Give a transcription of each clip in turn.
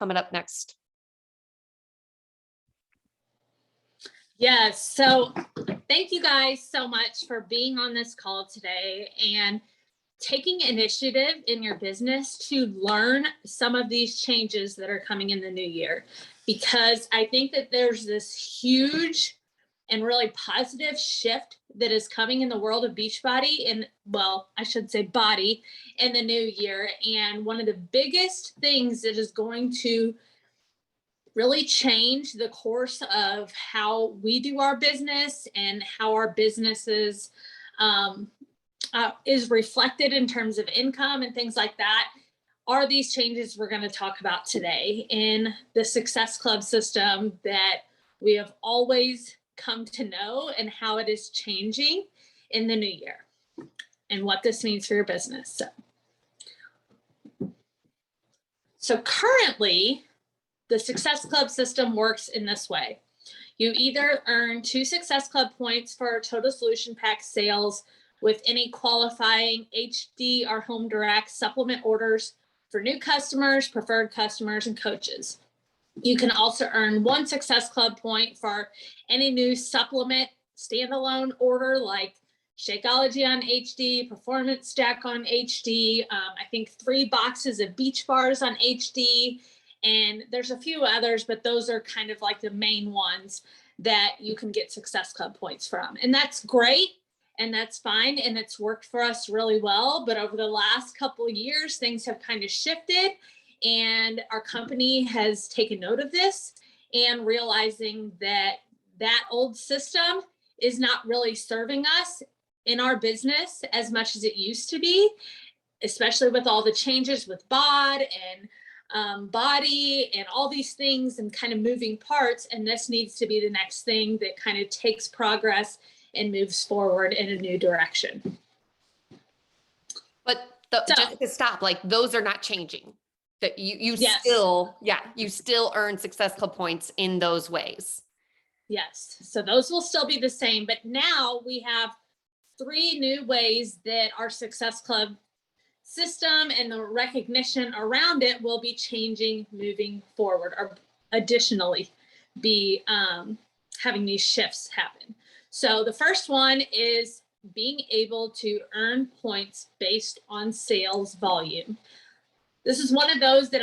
coming up next? Yes. So thank you guys so much for being on this call today and taking initiative in your business to learn some of these changes that are coming in the new year, because I think that there's this huge and really positive shift that is coming in the world of Beachbody, and well, I should say body, in the new year. And one of the biggest things that is going to really change the course of how we do our business and how our businesses is reflected in terms of income and things like that are these changes we're going to talk about today in the Success Club system that we have always come to know, and how it is changing in the new year and what this means for your business. So currently, the Success Club system works in this way. You either earn 2 Success Club points for Total Solution Pack sales with any qualifying HD or Home Direct supplement orders for new customers, preferred customers, and coaches. You can also earn 1 Success Club point for any new supplement standalone order like Shakeology on HD, Performance Stack on HD, I think 3 boxes of Beach Bars on HD, and there's a few others, but those are kind of like the main ones that you can get Success Club points from. And that's great, and that's fine, and it's worked for us really well. But over the last couple of years, things have kind of shifted, and our company has taken note of this and realizing that that old system is not really serving us in our business as much as it used to be, especially with all the changes with BOD and body and all these things and kind of moving parts. And this needs to be the next thing that kind of takes progress and moves forward in a new direction. But just to stop, like those are not changing. That you Yes. you still earn Success Club points in those ways. Yes. So those will still be the same, but now we have 3 new ways that our Success Club system and the recognition around it will be changing moving forward, or additionally be having these shifts happen. So the first one is being able to earn points based on sales volume. This is one of those that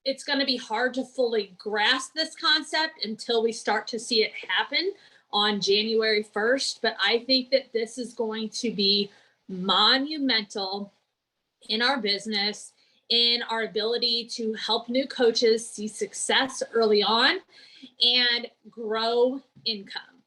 it's going to be hard to fully grasp this concept until we start to see it happen on January 1st. But I think that this is going to be monumental in our business, in our ability to help new coaches see success early on and grow income.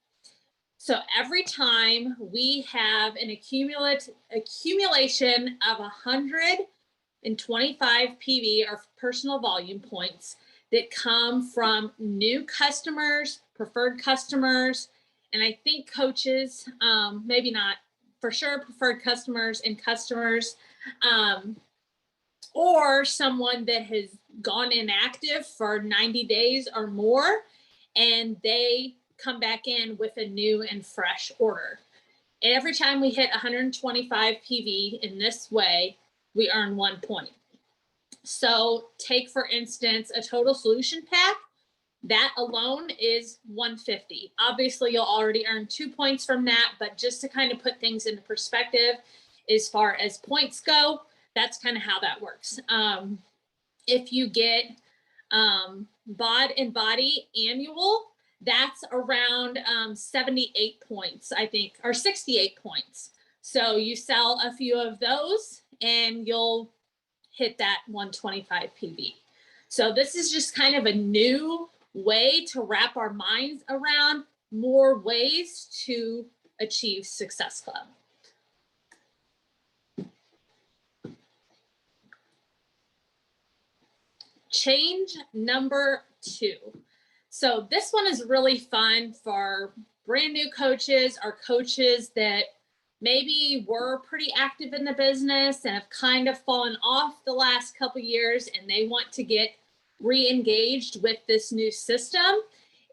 So every time we have an accumulation of 125 PV or personal volume points that come from new customers, preferred customers, and I think coaches, maybe not for sure, preferred customers and customers, or someone that has gone inactive for 90 days or more, and they come back in with a new and fresh order. Every time we hit 125 PV in this way, we earn 1 point. So take, for instance, a Total Solution Pack. That alone is 150. Obviously, you'll already earn 2 points from that, but just to kind of put things into perspective, as far as points go, that's kind of how that works. If you get BOD and Body annual, that's around 78 points, I think, or 68 points. So you sell a few of those and you'll hit that 125 PV. So this is just kind of a new way to wrap our minds around more ways to achieve Success Club. Change number 2. So this one is really fun for brand new coaches or coaches that maybe were pretty active in the business and have kind of fallen off the last couple years and they want to get re-engaged with this new system,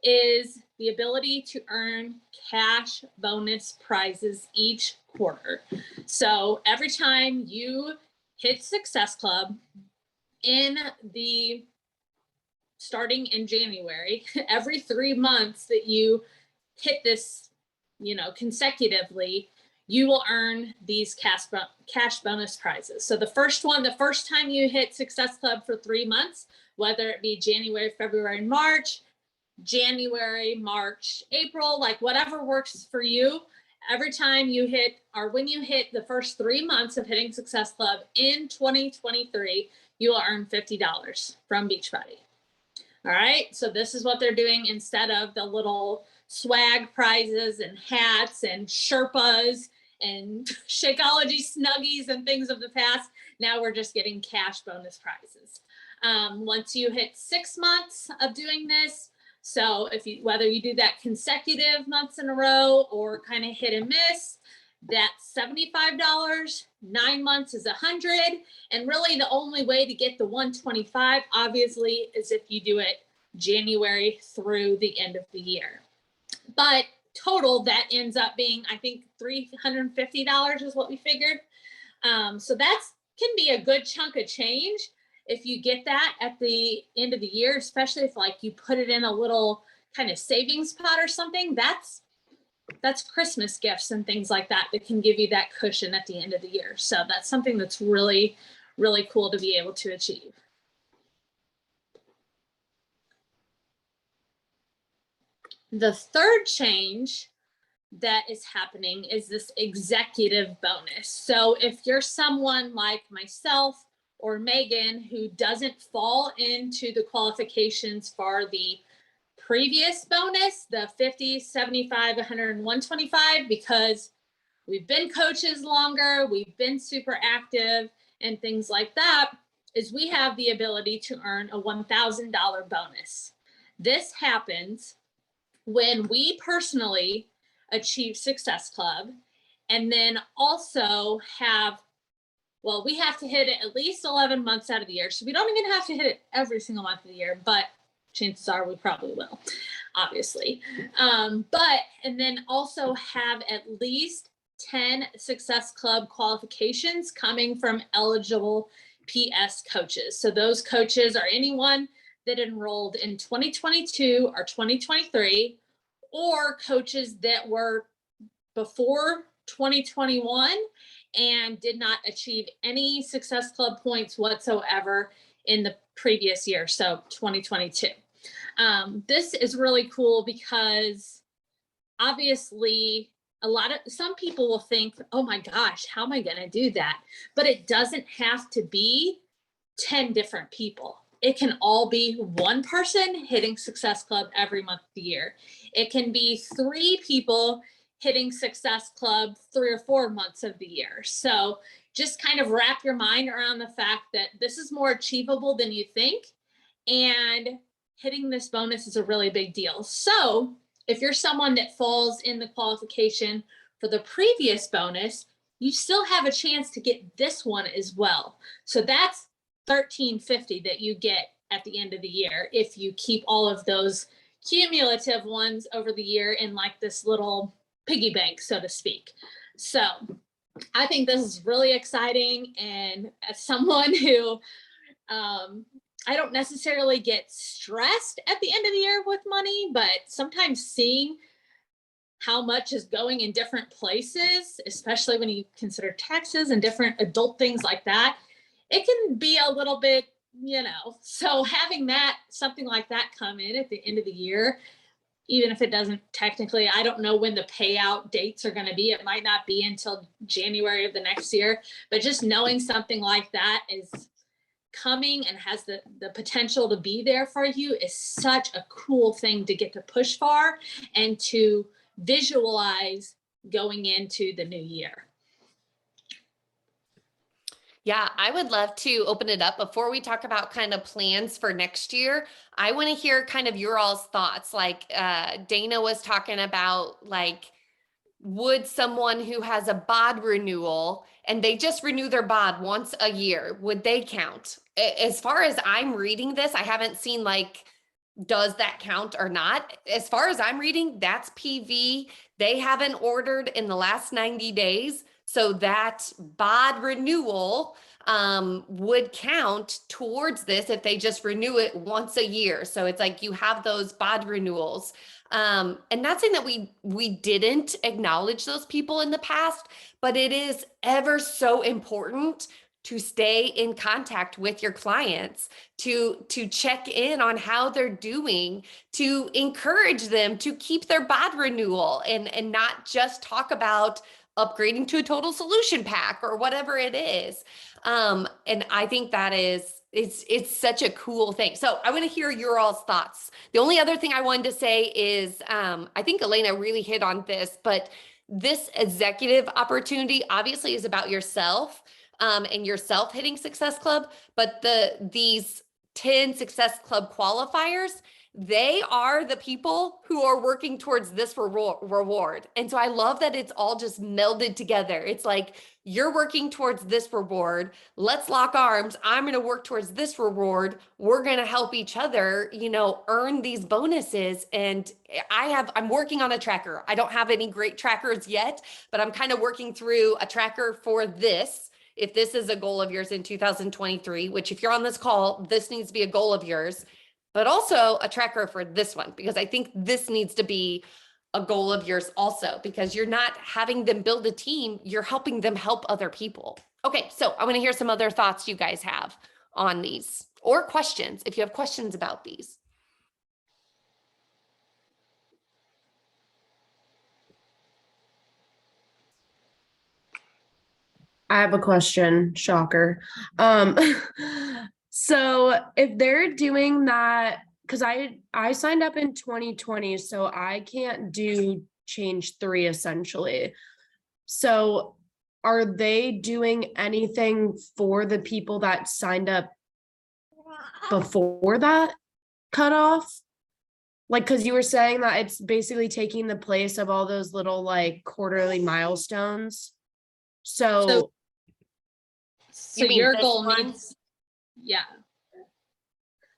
is the ability to earn cash bonus prizes each quarter. So every time you hit Success Club in the starting in January, every 3 months that you hit this, consecutively, you will earn these cash bonus prizes. So the first time you hit Success Club for 3 months, whether it be January, February, March, January, March, April, like whatever works for you, every time you hit, or when you hit the first 3 months of hitting Success Club in 2023, you will earn $50 from Beachbody. All right, so this is what they're doing instead of the little swag prizes and hats and Sherpas and Shakeology Snuggies and things of the past. Now we're just getting cash bonus prizes. Once you hit 6 months of doing this, so whether you do that consecutive months in a row or kind of hit and miss, that's $75. 9 months is $100. And really the only way to get the $125, obviously, is if you do it January through the end of the year. But total, that ends up being, I think, $350 is what we figured. So that can be a good chunk of change if you get that at the end of the year, especially if like you put it in a little kind of savings pot or something. That's Christmas gifts and things like that can give you that cushion at the end of the year. So that's something that's really, really cool to be able to achieve. The third change that is happening is this executive bonus. So if you're someone like myself or Megan who doesn't fall into the qualifications for the previous bonus, the 50, 75, 100, and 125, because we've been coaches longer, we've been super active and things like that, is we have the ability to earn a $1,000 bonus. This happens when we personally achieve Success Club, and then also we have to hit it at least 11 months out of the year. So we don't even have to hit it every single month of the year, but chances are we probably will, obviously. And then also have at least 10 Success Club qualifications coming from eligible PS coaches. So those coaches are anyone that enrolled in 2022 or 2023, or coaches that were before 2021 and did not achieve any Success Club points whatsoever in the previous year, so 2022. This is really cool because obviously some people will think, oh my gosh, how am I going to do that? But it doesn't have to be 10 different people. It can all be one person hitting Success Club every month of the year. It can be 3 people hitting Success Club 3 or 4 months of the year. So just kind of wrap your mind around the fact that this is more achievable than you think, and hitting this bonus is a really big deal. So if you're someone that falls in the qualification for the previous bonus, you still have a chance to get this one as well. So that's $1,350 that you get at the end of the year if you keep all of those cumulative ones over the year in like this little piggy bank, so to speak. So I think this is really exciting, and as someone who I don't necessarily get stressed at the end of the year with money, but sometimes seeing how much is going in different places, especially when you consider taxes and different adult things like that, it can be a little bit, so having something like that come in at the end of the year, even if it doesn't technically, I don't know when the payout dates are going to be. It might not be until January of the next year, but just knowing something like that is coming and has the potential to be there for you is such a cool thing to get to push for and to visualize going into the new year. Yeah, I would love to open it up before we talk about kind of plans for next year. I want to hear kind of your all's thoughts. Like Dana was talking about, like, would someone who has a bod renewal and they just renew their bod once a year, would they count? As far as I'm reading this, I haven't seen like, does that count or not? As far as I'm reading, that's PV. They haven't ordered in the last 90 days. So that bod renewal would count towards this if they just renew it once a year. So it's like you have those bod renewals. And not saying that we didn't acknowledge those people in the past, but it is ever so important to stay in contact with your clients, to check in on how they're doing, to encourage them to keep their bod renewal, and not just talk about upgrading to a total solution pack or whatever it is. And I think that it's such a cool thing. So I want to hear your all's thoughts. The only other thing I wanted to say is, I think Elena really hit on this, but this executive opportunity obviously is about yourself, and yourself hitting Success Club, but these 10 Success Club qualifiers, they are the people who are working towards this reward. And so I love that it's all just melded together. It's like, you're working towards this reward. Let's lock arms. I'm going to work towards this reward. We're going to help each other, earn these bonuses. And I'm working on a tracker. I don't have any great trackers yet, but I'm kind of working through a tracker for this. If this is a goal of yours in 2023, which if you're on this call, this needs to be a goal of yours, but also a tracker for this one, because I think this needs to be a goal of yours also, because you're not having them build a team, you're helping them help other people. Okay, so I want to hear some other thoughts you guys have on these, or questions, if you have questions about these. I have a question, shocker. So if they're doing that, because I signed up in 2020, so I can't do change 3 essentially. So are they doing anything for the people that signed up before that cutoff? Like, because you were saying that it's basically taking the place of all those little like quarterly milestones. So You mean your this goal one? needs, yeah.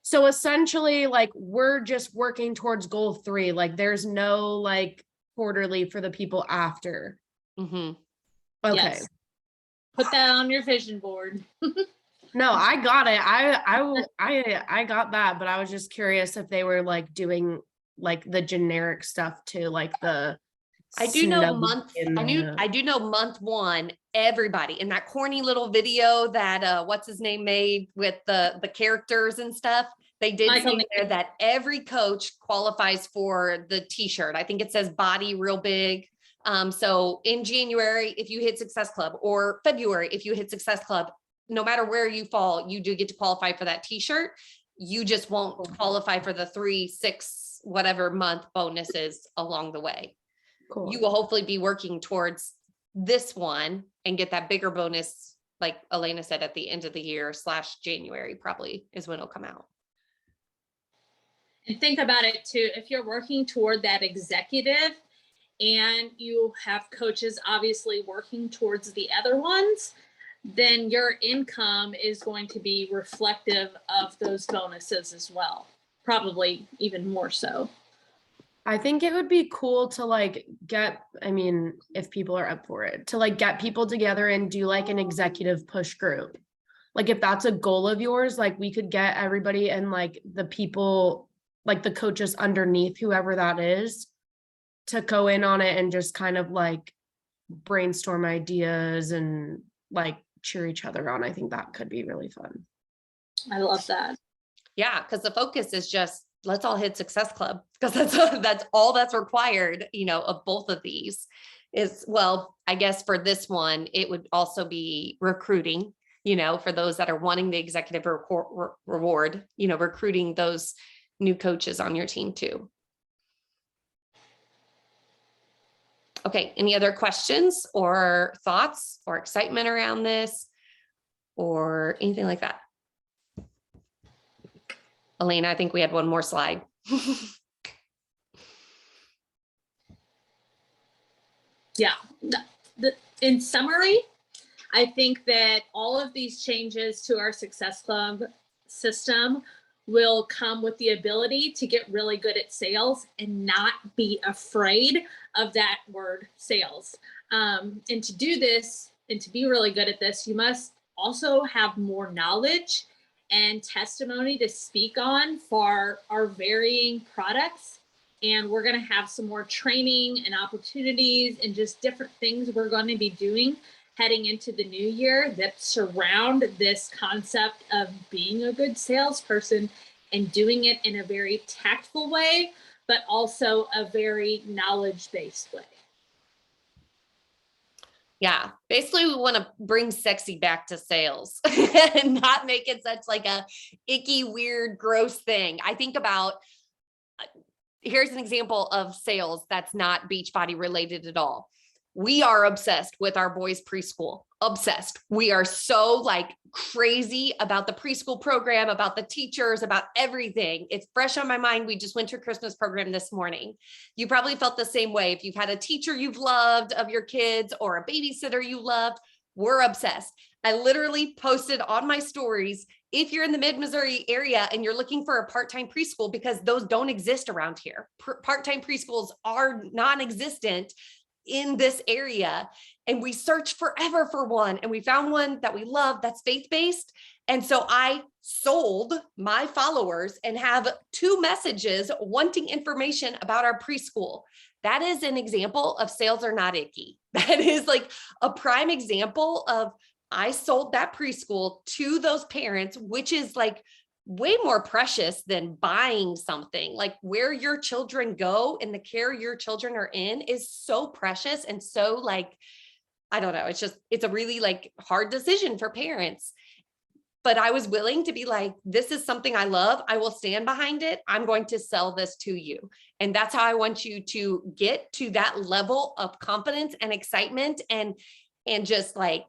So essentially, like, we're just working towards goal 3. Like, there's no like quarterly for the people after. Mm-hmm. Okay. Yes. Put that on your vision board. No, I got it. I got that, but I was just curious if they were like doing like the generic stuff too, like the I do know month 1, everybody in that corny little video that what's his name made with the characters and stuff. They did say there that every coach qualifies for the t-shirt. I think it says body real big. So in January, if you hit Success Club, or February, if you hit Success Club, no matter where you fall, you do get to qualify for that t-shirt. You just won't qualify for the 3, 6, whatever month bonuses along the way. Cool. You will hopefully be working towards this one and get that bigger bonus, like Elena said, at the end of the year / January probably is when it'll come out. And think about it too, if you're working toward that executive and you have coaches obviously working towards the other ones, then your income is going to be reflective of those bonuses as well. Probably even more so. I think it would be cool to like if people are up for it, to like get people together and do like an executive push group. Like if that's a goal of yours, like we could get everybody and like the people, like the coaches underneath whoever that is, to go in on it and just kind of like brainstorm ideas and like cheer each other on. I think that could be really fun. I love that. Yeah, because the focus is just, let's all hit Success Club, because that's all that's required, of both of these is, well, I guess for this one, it would also be recruiting, for those that are wanting the executive reward, recruiting those new coaches on your team too. Okay, any other questions or thoughts or excitement around this or anything like that? Elena, I think we had one more slide. Yeah. In summary, I think that all of these changes to our Success Club system will come with the ability to get really good at sales and not be afraid of that word sales. And to do this and to be really good at this, you must also have more knowledge and testimony to speak on for our varying products. And we're going to have some more training and opportunities and just different things we're going to be doing heading into the new year that surround this concept of being a good salesperson and doing it in a very tactful way, but also a very knowledge-based way. Yeah, basically we want to bring sexy back to sales and not make it such like a icky, weird, gross thing. I think about, here's an example of sales that's not Beachbody related at all. We are obsessed with our boys' preschool, obsessed. We are so like crazy about the preschool program, about the teachers, about everything. It's fresh on my mind. We just went to a Christmas program this morning. You probably felt the same way. If you've had a teacher you've loved of your kids or a babysitter you loved, we're obsessed. I literally posted on my stories, if you're in the mid-Missouri area and you're looking for a part-time preschool, because those don't exist around here. Part-time preschools are non-existent in this area. And we searched forever for one, and we found one that we love that's faith-based. And so I sold my followers and have 2 messages wanting information about our preschool. That is an example of sales are not icky. That is like a prime example of I sold that preschool to those parents, which is like way more precious than buying something. Like where your children go and the care your children are in is so precious and so like, I don't know, it's a really like hard decision for parents. But I was willing to be like, this is something I love. I will stand behind it. I'm going to sell this to you. And that's how I want you to get to that level of confidence and excitement and just like,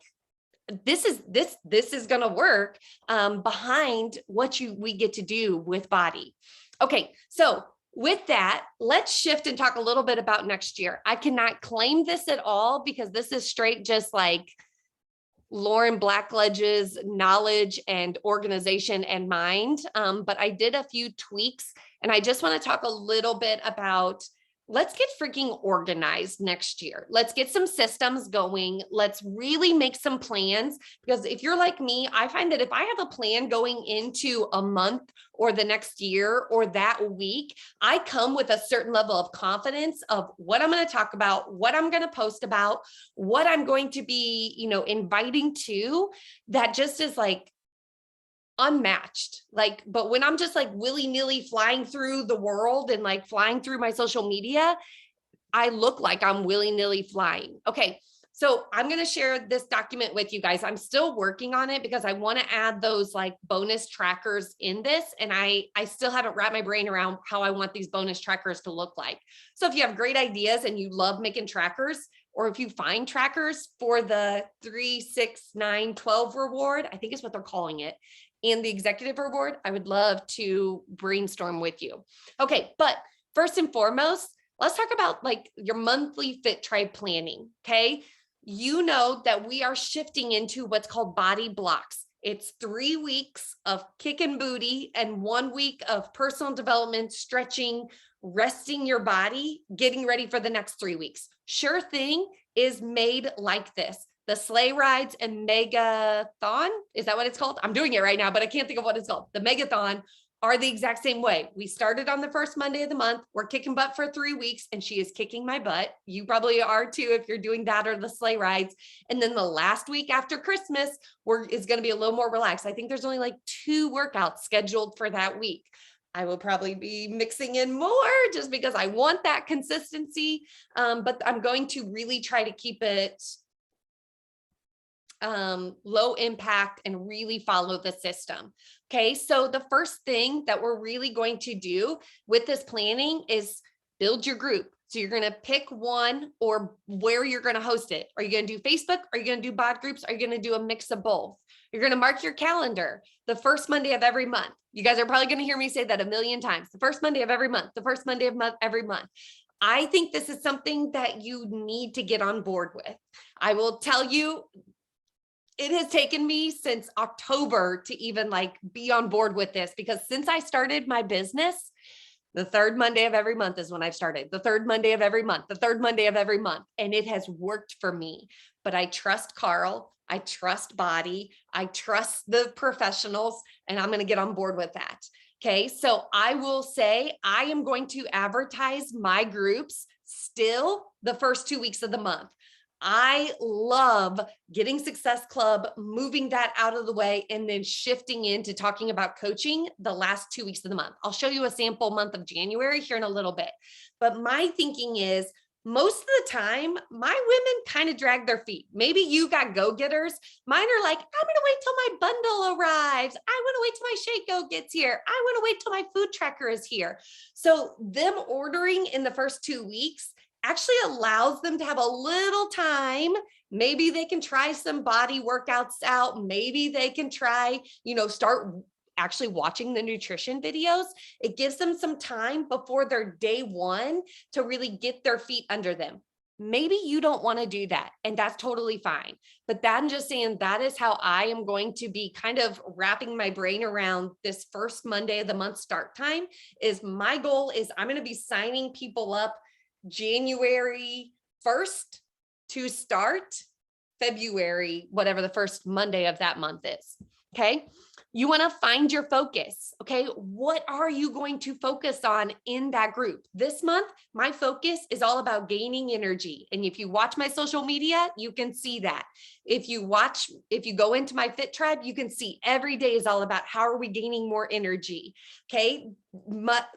this is going to work behind what we get to do with BODi. Okay. So with that, let's shift and talk a little bit about next year. I cannot claim this at all because this is straight just like Lauren Blackledge's knowledge and organization and mind. But I did a few tweaks and I just want to talk a little bit about, let's get freaking organized next year. Let's get some systems going. Let's really make some plans, because if you're like me, I find that if I have a plan going into a month or the next year or that week, I come with a certain level of confidence of what I'm going to talk about, what I'm going to post about, what I'm going to be, inviting to, that just is like unmatched. Like, but when I'm just like willy-nilly flying through the world and like flying through my social media, I look like I'm willy-nilly flying. Okay. So I'm going to share this document with you guys. I'm still working on it because I want to add those like bonus trackers in this. And I still haven't wrapped my brain around how I want these bonus trackers to look like. So if you have great ideas and you love making trackers, or if you find trackers for the 3, 6, 9, 12 reward, I think is what they're calling it, and the executive reward, I would love to brainstorm with you. Okay, but first and foremost, let's talk about like your monthly Fit Tribe planning, okay? You know that we are shifting into what's called BODi blocks. It's 3 weeks of kicking booty and 1 week of personal development, stretching, resting your body, getting ready for the next 3 weeks. Sure Thing is made like this. The sleigh rides and megathon, is that what it's called? I'm doing it right now, but I can't think of what it's called. The megathon are the exact same way. We started on the first Monday of the month. We're kicking butt for 3 weeks and she is kicking my butt. You probably are too if you're doing that or the sleigh rides. And then the last week after Christmas is going to be a little more relaxed. I think there's only like 2 workouts scheduled for that week. I will probably be mixing in more just because I want that consistency. But I'm going to really try to keep it low impact and really follow the system. Okay. So the first thing that we're really going to do with this planning is build your group. So you're going to pick one or where you're going to host it. Are you going to do Facebook? Are you going to do BOD groups? Are you going to do a mix of both? You're going to mark your calendar the first Monday of every month. You guys are probably going to hear me say that a million times. The first Monday of every month, the first Monday of every month. I think this is something that you need to get on board with. I will tell you, it has taken me since October to even like be on board with this, because since I started my business, the third Monday of every month is when I've started. The third Monday of every month, the third Monday of every month. And it has worked for me. But I trust Carl I trust Body. I trust the professionals, and I'm going to get on board with that. Okay. So I will say I am going to advertise my groups still the first 2 weeks of the month. I love getting Success Club, moving that out of the way, and then shifting into talking about coaching the last 2 weeks of the month. I'll show you a sample month of January here in a little bit. But my thinking is, most of the time, my women kind of drag their feet. Maybe you got go-getters. Mine are like, I'm going to wait till my bundle arrives. I want to wait till my Shake Go gets here. I want to wait till my food tracker is here. So them ordering in the first 2 weeks actually allows them to have a little time. Maybe they can try some body workouts out. Maybe they can try, start actually watching the nutrition videos. It gives them some time before their day one to really get their feet under them. Maybe you don't want to do that, and that's totally fine. But I'm just saying that is how I am going to be kind of wrapping my brain around this first Monday of the month start time. Is my goal is I'm going to be signing people up January 1st to start February, whatever the first Monday of that month is. Okay. You want to find your focus. Okay. What are you going to focus on in that group? This month, my focus is all about gaining energy. And if you watch my social media, you can see that. If you go into my Fit Tribe, you can see every day is all about how are we gaining more energy. Okay.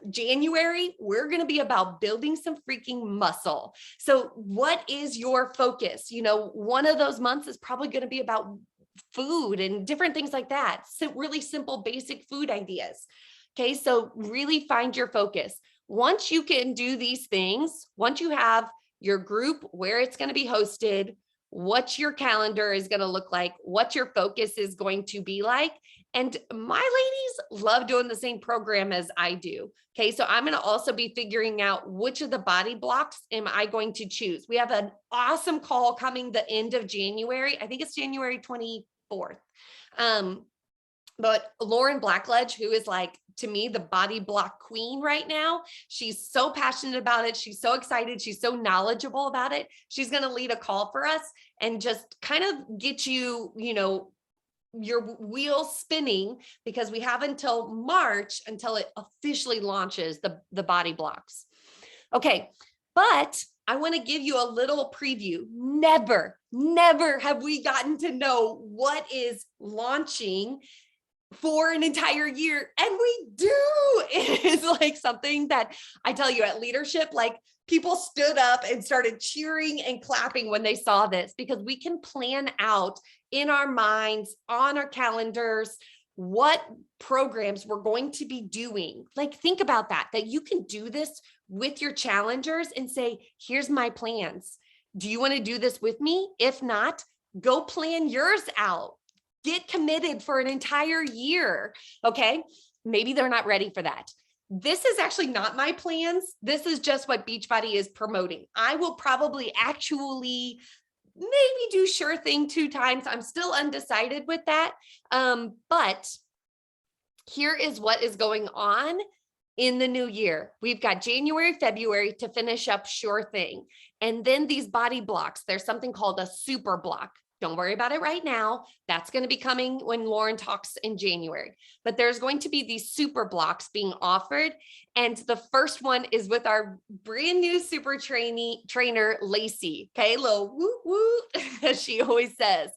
January, we're going to be about building some freaking muscle. So what is your focus? One of those months is probably going to be about food and different things like that. So really simple, basic food ideas. Okay. So really find your focus. Once you can do these things, once you have your group, where it's going to be hosted, what your calendar is going to look like, what your focus is going to be like. And my ladies love doing the same program as I do. Okay. So I'm going to also be figuring out which of the body blocks am I going to choose. We have an awesome call coming the end of January. I think it's January 24th. But Lauren Blackledge, who is to me, the body block queen right now, she's so passionate about it. She's so excited. She's so knowledgeable about it. She's going to lead a call for us and just kind of get you, your wheels spinning, because we have until March until it officially launches the body blocks. Okay. But I want to give you a little preview. Never have we gotten to know what is launching for an entire year. And we do. It is something that I tell you at leadership, people stood up and started cheering and clapping when they saw this, because we can plan out in our minds, on our calendars, what programs we're going to be doing. Think about that you can do this with your challengers and say, here's my plans. Do you want to do this with me? If not, go plan yours out. Get committed for an entire year. Okay. Maybe they're not ready for that. This is actually not my plans. This is just what Beachbody is promoting. I will probably actually maybe do Sure Thing 2 times. I'm still undecided with that. But here is what is going on in the new year. We've got January, February to finish up Sure Thing. And then these body blocks, there's something called a super block. Don't worry about it right now. That's going to be coming when Lauren talks in January. But there's going to be these super blocks being offered. And the first one is with our brand new super trainer, Lacey. Okay, little woo woo, as she always says.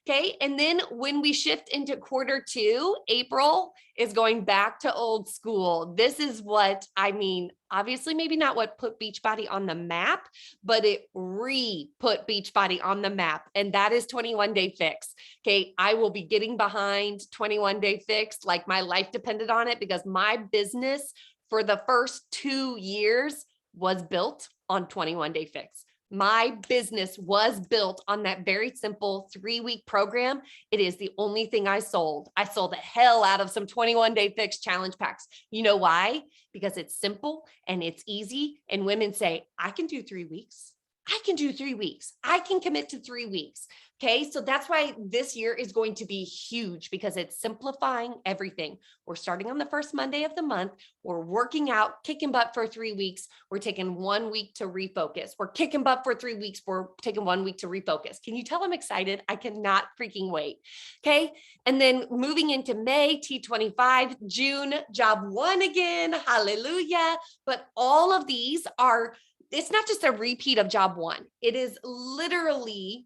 Okay, and then when we shift into Q2, April is going back to old school. This is what I mean. Obviously, maybe not what put Beachbody on the map, but it put Beachbody on the map. And that is 21 Day Fix. Okay, I will be getting behind 21 Day Fix like my life depended on it, because my business for the first 2 years was built on 21 Day Fix. My business was built on that very simple 3-week program. It is the only thing I sold. I sold the hell out of some 21 Day Fix challenge packs. You know why? Because it's simple and it's easy. And women say, I can do 3 weeks. I can do 3 weeks. I can commit to 3 weeks. Okay. So that's why this year is going to be huge because it's simplifying everything. We're starting on the first Monday of the month. We're working out, kicking butt for 3 weeks. We're taking 1 week to refocus. We're kicking butt for 3 weeks. We're taking 1 week to refocus. Can you tell I'm excited? I cannot freaking wait. Okay. And then moving into May, T25, June, job 1 again. Hallelujah. But all of these are, it's not just a repeat of job 1. It is literally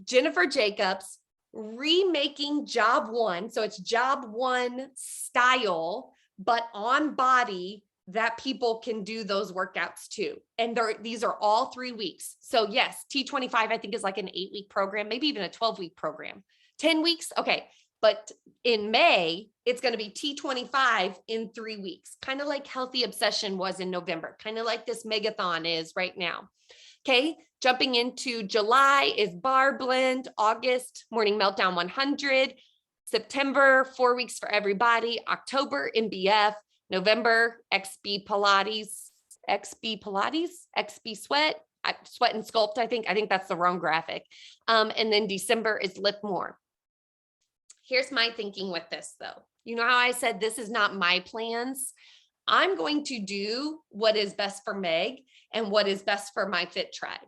Jennifer Jacobs remaking job 1. So it's job 1 style, but on body that people can do those workouts too. And these are all 3 weeks. So yes, T25, I think is like an 8-week program, maybe even a 12-week program, 10 weeks. Okay. But in May, it's going to be T25 in 3 weeks, kind of like Healthy Obsession was in November, kind of like this Megathon is right now. Okay, jumping into July is Bar Blend, August, Morning Meltdown 100, September, 4 weeks for everybody, October, MBF, November, XB Pilates, XB Sweat, Sweat and Sculpt, I think that's the wrong graphic. And then December is Lift More. Here's my thinking with this though. You know how I said this is not my plans? I'm going to do what is best for Meg and what is best for my Fit Tribe.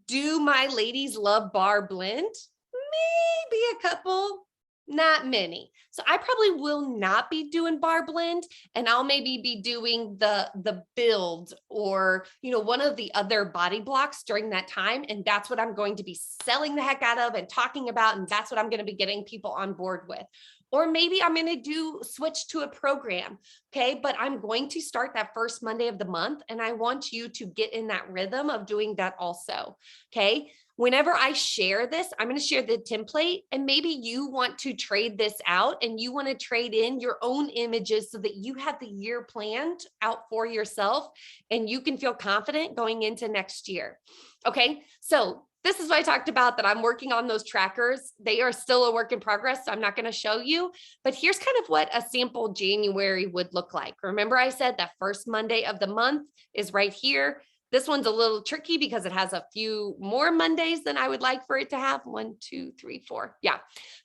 Do my ladies love Bar Blend? Maybe a couple, not many. So I probably will not be doing Bar Blend, and I'll maybe be doing the build or, you know, one of the other body blocks during that time. And that's what I'm going to be selling the heck out of and talking about. And that's what I'm going to be getting people on board with. Or maybe I'm going to switch to a program. Okay. But I'm going to start that first Monday of the month. And I want you to get in that rhythm of doing that also. Okay. Whenever I share this, I'm going to share the template, and maybe you want to trade this out and you want to trade in your own images so that you have the year planned out for yourself and you can feel confident going into next year. Okay. So this is what I talked about, that I'm working on those trackers. They are still a work in progress, so I'm not going to show you, but here's kind of what a sample January would look like. Remember I said that first Monday of the month is right here. This one's a little tricky because it has a few more Mondays than I would like for it to have. 1, 2, 3, 4. Yeah.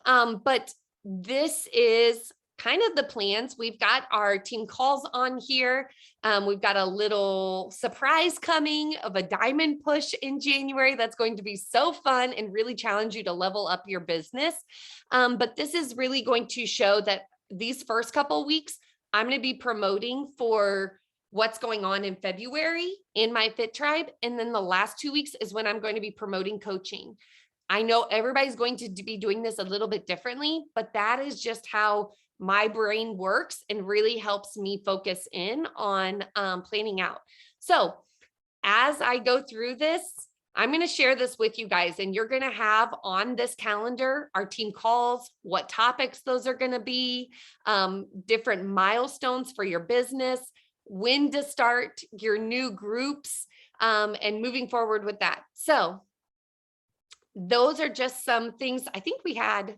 But this is kind of the plans. We've got our team calls on here. We've got a little surprise coming of a diamond push in January. That's going to be so fun and really challenge you to level up your business. But this is really going to show that these first couple weeks, I'm going to be promoting for what's going on in February in my Fit Tribe. And then the last 2 weeks is when I'm going to be promoting coaching. I know everybody's going to be doing this a little bit differently, but that is just how my brain works and really helps me focus in on planning out. So as I go through this, I'm going to share this with you guys, and you're going to have on this calendar our team calls, what topics those are going to be, different milestones for your business, when to start your new groups, and moving forward with that. So those are just some things. I think we had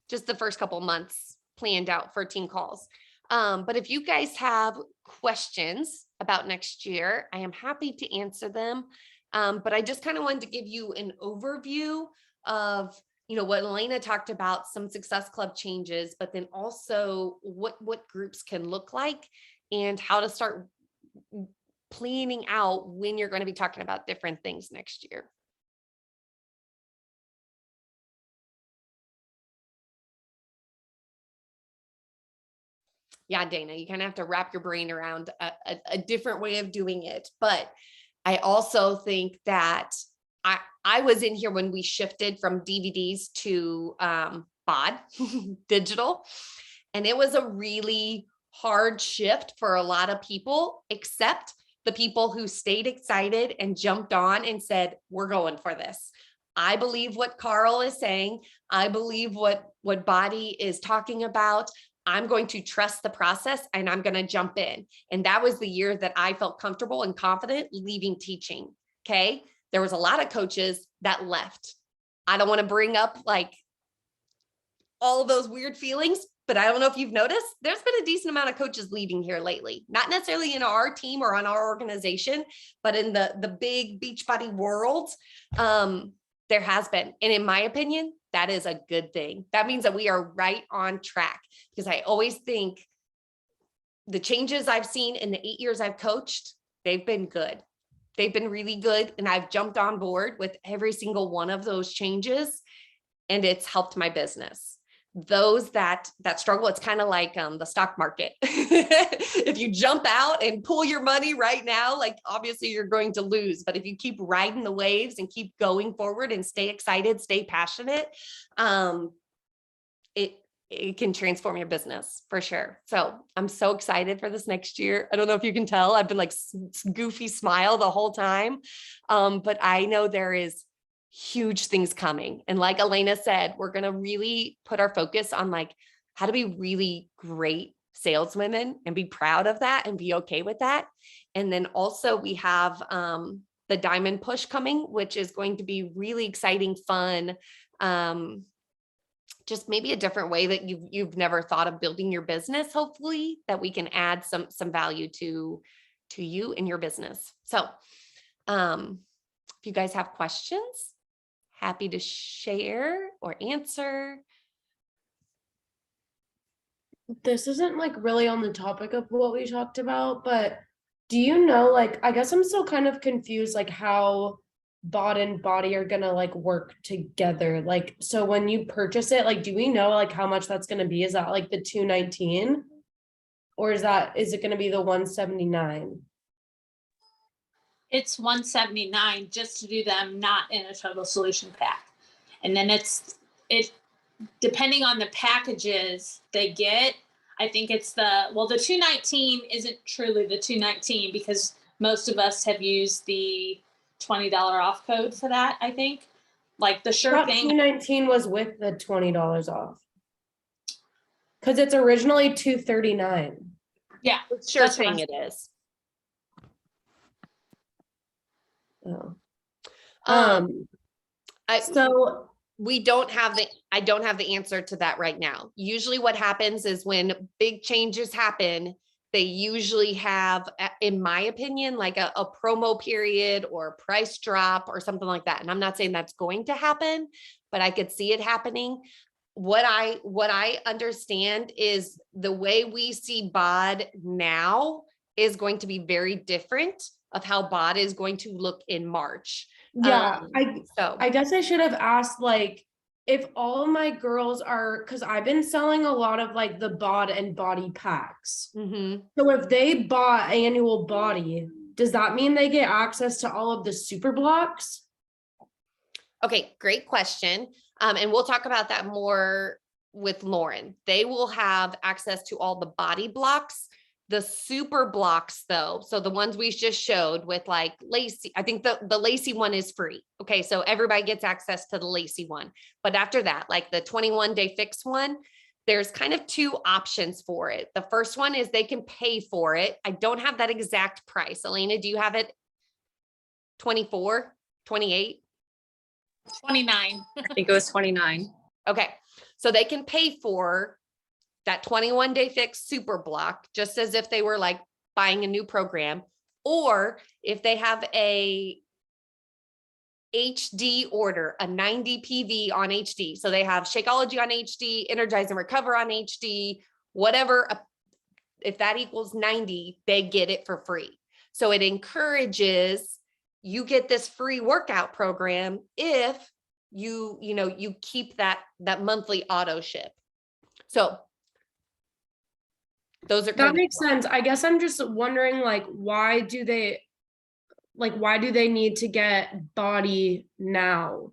just the first couple months planned out for team calls. But if you guys have questions about next year, I am happy to answer them. But I just kind of wanted to give you an overview of, you know, what Elena talked about, some Success Club changes, but then also what groups can look like and how to start planning out when you're going to be talking about different things next year. Yeah, Dana, you kind of have to wrap your brain around a different way of doing it. But I also think that I was in here when we shifted from DVDs to BOD, digital, and it was a really hard shift for a lot of people, except the people who stayed excited and jumped on and said, we're going for this. I believe what Carl is saying. I believe what Body is talking about. I'm going to trust the process and I'm going to jump in. And that was the year that I felt comfortable and confident leaving teaching. Okay. There was a lot of coaches that left. I don't want to bring up like all of those weird feelings, but I don't know if you've noticed, there's been a decent amount of coaches leaving here lately, not necessarily in our team or on our organization, but in the big Beachbody world. There has been. And in my opinion, that is a good thing. That means that we are right on track, because I always think the changes I've seen in the 8 years I've coached, they've been good. They've been really good. And I've jumped on board with every single one of those changes, and it's helped my business. Those that struggle, it's kind of like the stock market. If you jump out and pull your money right now, like obviously you're going to lose. But if you keep riding the waves and keep going forward and stay excited, stay passionate, it can transform your business for sure. So I'm so excited for this next year. I don't know if you can tell, I've been like goofy smile the whole time. But I know there is huge things coming. And like Elena said, we're going to really put our focus on like how to be really great saleswomen and be proud of that and be okay with that. And then also we have the Diamond Push coming, which is going to be really exciting, fun. Just maybe a different way that you've never thought of building your business. Hopefully that we can add some value to you and your business. So if you guys have questions, happy to share or answer. This isn't like really on the topic of what we talked about, but do you know, like, I guess I'm still kind of confused, like how BOD and Body are gonna like work together. Like, so when you purchase it, like, do we know like how much that's gonna be? Is that like the $219? Or is it gonna be the $179? It's $179 just to do them not in a total solution pack. And then it depending on the packages they get, I think it's the $219 isn't truly the $219 because most of us have used the $20 off code for that, I think. Like the Sure Thing. $219 was with the $20 off. Because it's originally $239. Yeah. Sure Thing it is. Oh. I don't have the answer to that right now. Usually what happens is when big changes happen, they usually have, in my opinion, like a promo period or a price drop or something like that. And I'm not saying that's going to happen, but I could see it happening. What I understand is the way we see BOD now is going to be very different of how BOD is going to look in March. Yeah, I guess I should have asked, like, if all of my girls are, because I've been selling a lot of like the BOD and Body packs. Mm-hmm. So if they bought annual Body, does that mean they get access to all of the super blocks? Okay, great question. And we'll talk about that more with Lauren. They will have access to all the Body blocks. The super blocks though, so the ones we just showed with like Lacey, I think the Lacey one is free. Okay, so everybody gets access to the Lacey one. But after that, like the 21-day fix one, there's kind of two options for it. The first one is they can pay for it. I don't have that exact price. Elena, do you have it? 24, 28? 29. I think it was 29. Okay, so they can pay for that 21-day fix super block, just as if they were like buying a new program, or if they have a HD order, a 90 PV on HD. So they have Shakeology on HD, Energize and Recover on HD, whatever. If that equals 90, they get it for free. So it encourages you get this free workout program if you keep that monthly auto ship. So those are that makes sense. I guess I'm just wondering, like, why do they need to get Body now?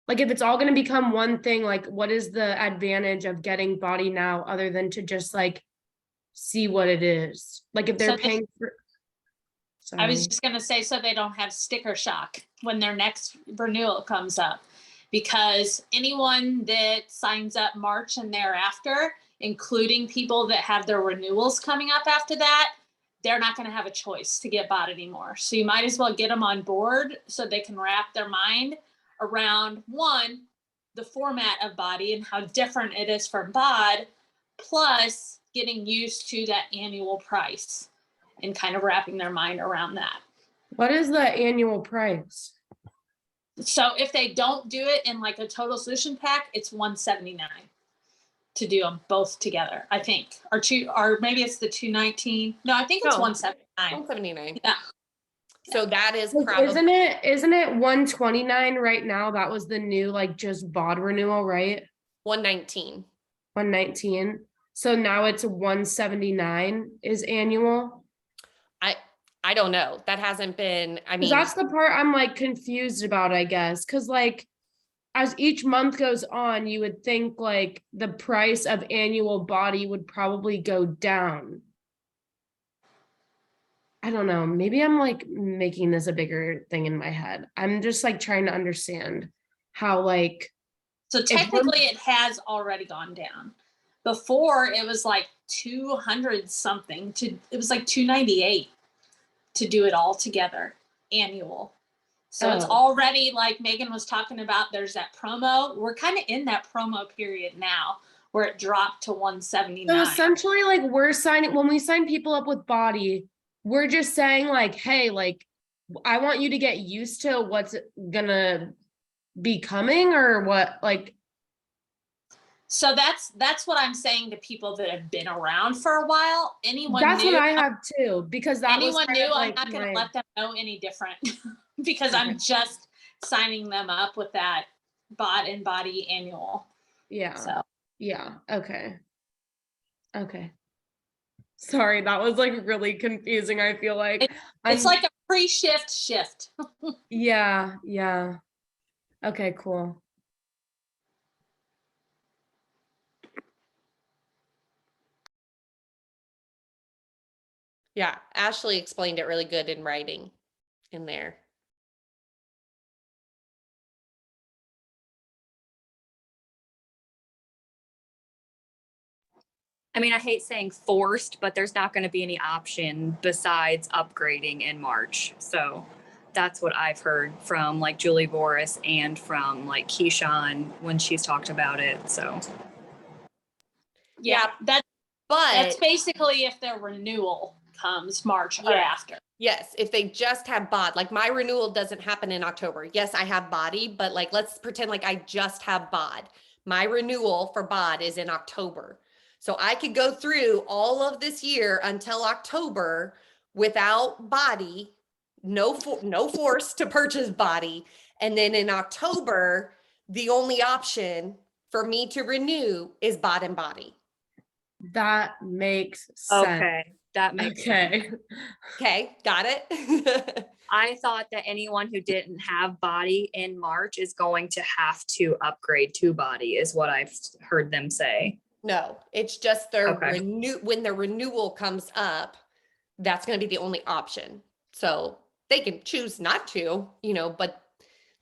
Like, if it's all going to become one thing, like, what is the advantage of getting Body now other than to just like see what it is? Like, if they're paying for. Sorry. I was just going to say, so they don't have sticker shock when their next renewal comes up, because anyone that signs up March and thereafter, including people that have their renewals coming up after that, they're not going to have a choice to get BOD anymore. So you might as well get them on board so they can wrap their mind around, one, the format of BODi and how different it is from BOD, plus getting used to that annual price and kind of wrapping their mind around that. What is the annual price? So if they don't do it in like a total solution pack, it's $179 to do them both together, I think. Or maybe it's the $219. No, I think it's No. $179. 179. Yeah. So that is Like, probably isn't it 129 right now? That was the new like just BOD renewal, right? 119. 119. So now it's 179 is annual. I don't know. That hasn't been, I 'Cause mean, that's the part I'm like confused about, I guess. Cause like as each month goes on, you would think like the price of annual BODi would probably go down. I don't know. Maybe I'm like making this a bigger thing in my head. I'm just like trying to understand how like So technically it has already gone down. Before it was like 200 something it was like 298 to do it all together annual. So it's Oh. already like Megan was talking about, there's that promo. We're kind of in that promo period now where it dropped to 179. So essentially, like we're signing when we sign people up with BODi, we're just saying like, hey, like I want you to get used to what's gonna be coming or what like So that's what I'm saying to people that have been around for a while. Anyone that's new, what I have too, because that was anyone kind new, of I'm like not gonna my- let them know any different because Okay. I'm just signing them up with that BOD and BODi annual. yeah. So Yeah. Okay. Okay. Sorry, that was like really confusing. I feel like it's I'm- like a pre-shift shift. yeah, yeah. Okay, cool. yeah, Ashley explained it really good in writing in there. I mean, I hate saying forced, but there's not going to be any option besides upgrading in March. So that's what I've heard from like Julie Boris and from like Keyshawn when she's talked about it. So Yeah, that's But basically if their renewal comes March or Yeah. after. yes, if they just have BOD, like my renewal doesn't happen in October. Yes, I have BODi, but like let's pretend like I just have BOD. My renewal for BOD is in October. So I could go through all of this year until October without BODi, no force to purchase BODi. And then in October, the only option for me to renew is BOD and BODi. That makes sense. okay, that makes sense. Okay. Okay, got it? I thought that anyone who didn't have BODi in March is going to have to upgrade to BODi, is what I've heard them say. No, it's just their Okay. when their renewal comes up, that's going to be the only option. So they can choose not to, but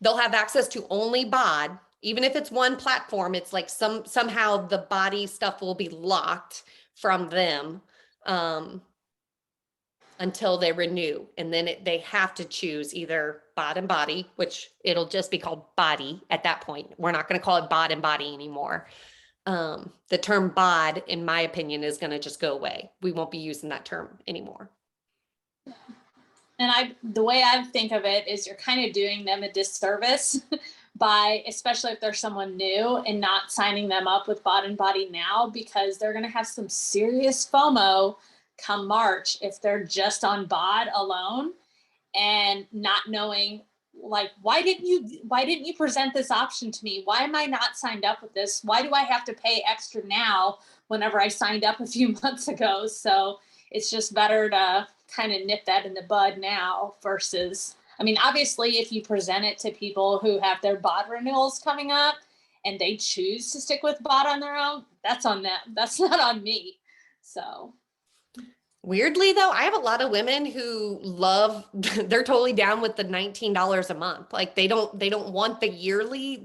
they'll have access to only BOD. Even if it's one platform, it's like somehow the BODi stuff will be locked from them until they renew. And then they have to choose either BOD and BODi, which it'll just be called BODi at that point. We're not going to call it BOD and BODi anymore. The term BOD, in my opinion, is going to just go away. We won't be using that term anymore. And the way I think of it is you're kind of doing them a disservice by, especially if they're someone new, and not signing them up with BOD and BODi now, because they're going to have some serious FOMO come March if they're just on BOD alone and not knowing, like, why didn't you present this option to me? Why am I not signed up with this? Why do I have to pay extra now whenever I signed up a few months ago? So it's just better to kind of nip that in the bud now versus, I mean, obviously if you present it to people who have their BOD renewals coming up and they choose to stick with BOD on their own, that's on them. That's not on me. So Weirdly though, I have a lot of women who love, they're totally down with the $19 a month. Like they don't want the yearly.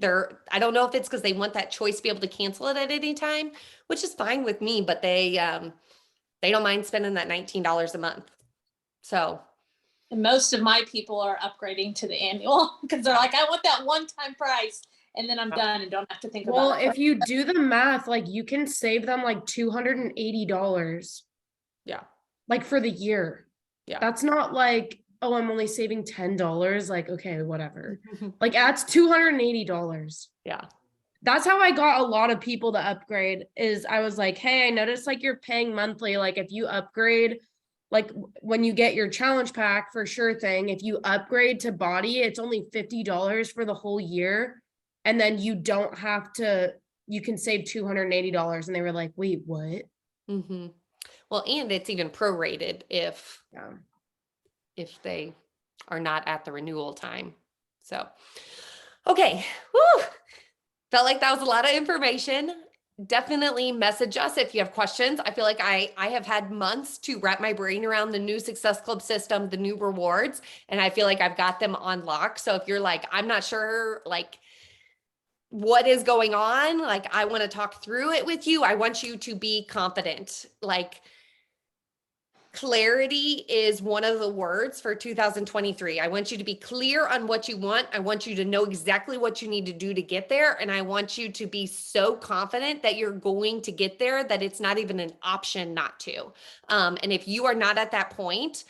I don't know if it's because they want that choice to be able to cancel it at any time, which is fine with me, but they don't mind spending that $19 a month. So and most of my people are upgrading to the annual because they're like, I want that one-time price and then I'm done and don't have to think Well, about it. if you do the math, like you can save them like $280. Yeah. Like for the year. Yeah. That's not like, oh, I'm only saving $10. Like, okay, whatever. Like that's $280. Yeah. That's how I got a lot of people to upgrade is I was like, hey, I noticed like you're paying monthly. Like if you upgrade, like when you get your challenge pack for sure thing, if you upgrade to body, it's only $50 for the whole year. And then you don't have to, you can save $280. And they were like, wait, what? Mm-hmm. Well, and it's even prorated Yeah. if they are not at the renewal time. So, okay. Woo! Felt like that was a lot of information. Definitely message us if you have questions. I feel like I have had months to wrap my brain around the new Success Club system, the new rewards, and I feel like I've got them on lock. So if you're like, I'm not sure, like, what is going on, like, I want to talk through it with you. I want you to be confident. Like, clarity is one of the words for 2023. I want you to be clear on what you want. I want you to know exactly what you need to do to get there. And I want you to be so confident that you're going to get there that it's not even an option not to. And if you are not at that point,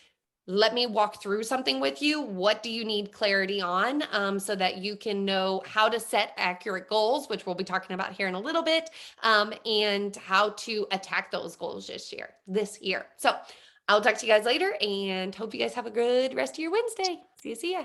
let me walk through something with you. What do you need clarity on so that you can know how to set accurate goals, which we'll be talking about here in a little bit, and how to attack those goals this year. So I'll talk to you guys later and hope you guys have a good rest of your Wednesday. See ya.